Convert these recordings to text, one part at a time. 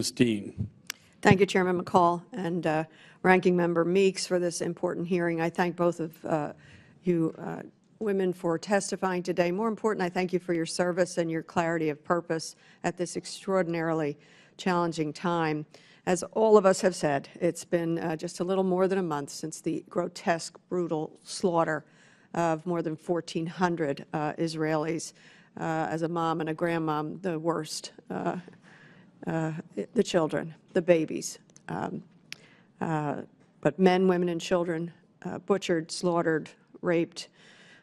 Ms. Dean. Thank you, Chairman McCall and Ranking Member Meeks, for this important hearing. I thank both of you women for testifying today. More important, I thank you for your service and your clarity of purpose at this extraordinarily challenging time. As all of us have said, it's been just a little more than a month since the grotesque, brutal slaughter of more than 1,400 Israelis. As a mom and a grandmom, the worst. The children, the babies, but men, women, and children butchered, slaughtered, raped,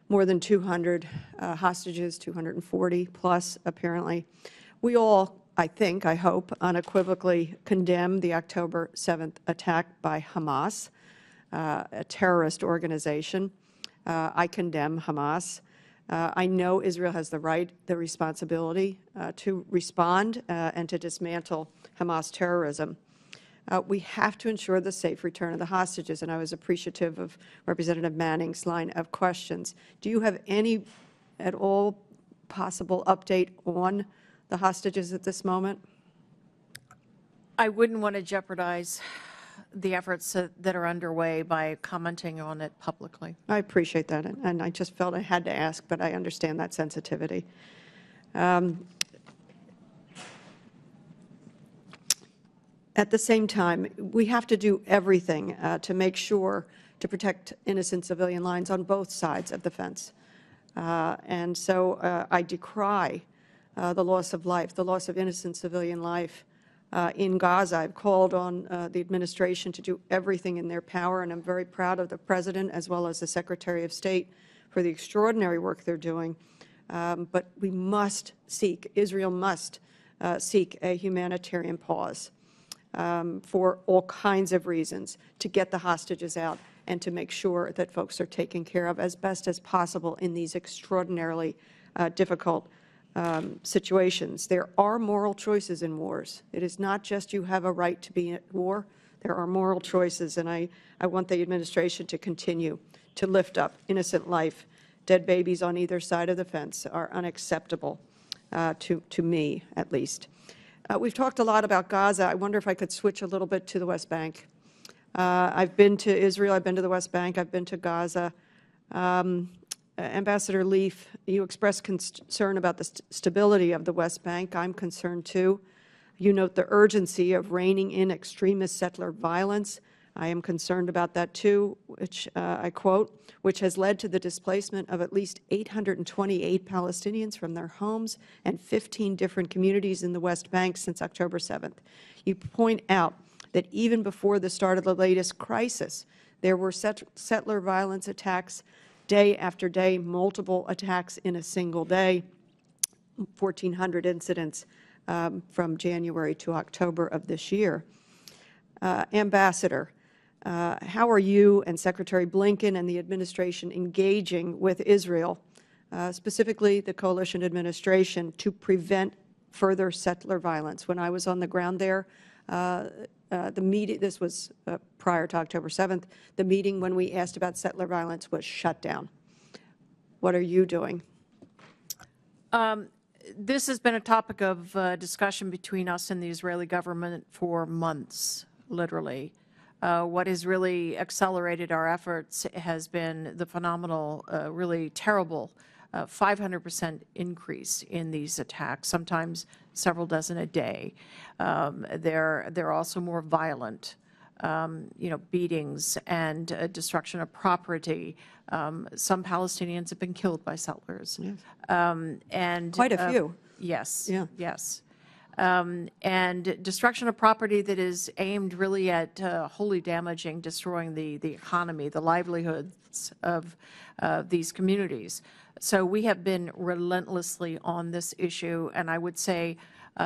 more than 200 hostages, 240 plus apparently. We all, I hope, unequivocally condemn the October 7th attack by Hamas, a terrorist organization. I condemn Hamas. I know Israel has the right, the responsibility to respond and to dismantle Hamas terrorism. We have to ensure the safe return of the hostages, and I was appreciative of Representative Manning's line of questions. Do you have any at all possible update on the hostages at this moment? I wouldn't want to jeopardize the efforts that are underway by commenting on it publicly. I appreciate that, and I just felt I had to ask, but I understand that sensitivity. At the same time, we have to do everything to make sure to protect innocent civilian lives on both sides of the fence. And so I decry the loss of life, the loss of innocent civilian life in Gaza. I've called on the administration to do everything in their power, and I'm very proud of the President as well as the Secretary of State for the extraordinary work they're doing. But we must seek, Israel must seek a humanitarian pause for all kinds of reasons, to get the hostages out and to make sure that folks are taken care of as best as possible in these extraordinarily difficult situations. There are moral choices in wars. It is not just you have a right to be at war. There are moral choices, and I want the administration to continue to lift up innocent life. Dead babies on either side of the fence are unacceptable to me, at least. We've talked a lot about Gaza. I wonder if I could switch a little bit to the West Bank. I've been to Israel. I've been to the West Bank. I've been to Gaza. Ambassador Leaf, you expressed concern about the stability of the West Bank. I'm concerned too. You note the urgency of reining in extremist settler violence. I am concerned about that too, which I quote, which has led to the displacement of at least 828 Palestinians from their homes and 15 different communities in the West Bank since October 7th. You point out that even before the start of the latest crisis, there were settler violence attacks day after day, multiple attacks in a single day, 1,400 incidents from January to October of this year. Ambassador, how are you and Secretary Blinken and the administration engaging with Israel, specifically the coalition administration, to prevent further settler violence? When I was on the ground there, the meeting, this was prior to October 7th, the meeting when we asked about settler violence was shut down. What are you doing? This has been a topic of discussion between us and the Israeli government for months, literally. What has really accelerated our efforts has been the phenomenal, really terrible 500% increase in these attacks, sometimes several dozen a day. They're also more violent, beatings and destruction of property. Some Palestinians have been killed by settlers. Yes. And quite a few. Yes. Yeah. Yes. And destruction of property that is aimed really at wholly damaging, destroying the economy, the livelihoods of these communities. So we have been relentlessly on this issue, and I would say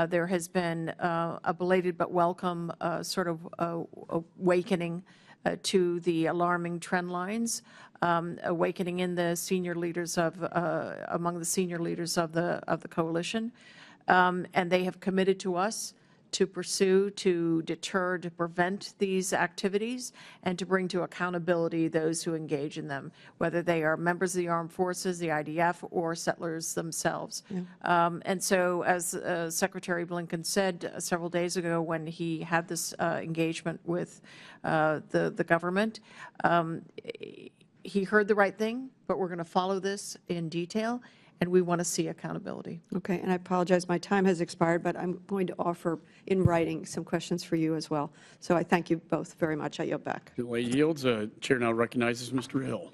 there has been a belated but welcome sort of awakening to the alarming trend lines, awakening in the senior leaders of among the senior leaders of the coalition, and they have committed to us to pursue, to deter, to prevent these activities, and to bring to accountability those who engage in them, whether they are members of the armed forces, the IDF, or settlers themselves. And so, as Secretary Blinken said several days ago when he had this engagement with the government, he heard the right thing, but we're going to follow this in detail, and we want to see accountability. Okay, and I apologize, my time has expired, but I'm going to offer in writing some questions for you as well. So I thank you both very much. I yield back. The way yields. Chair now recognizes Mr. Hill.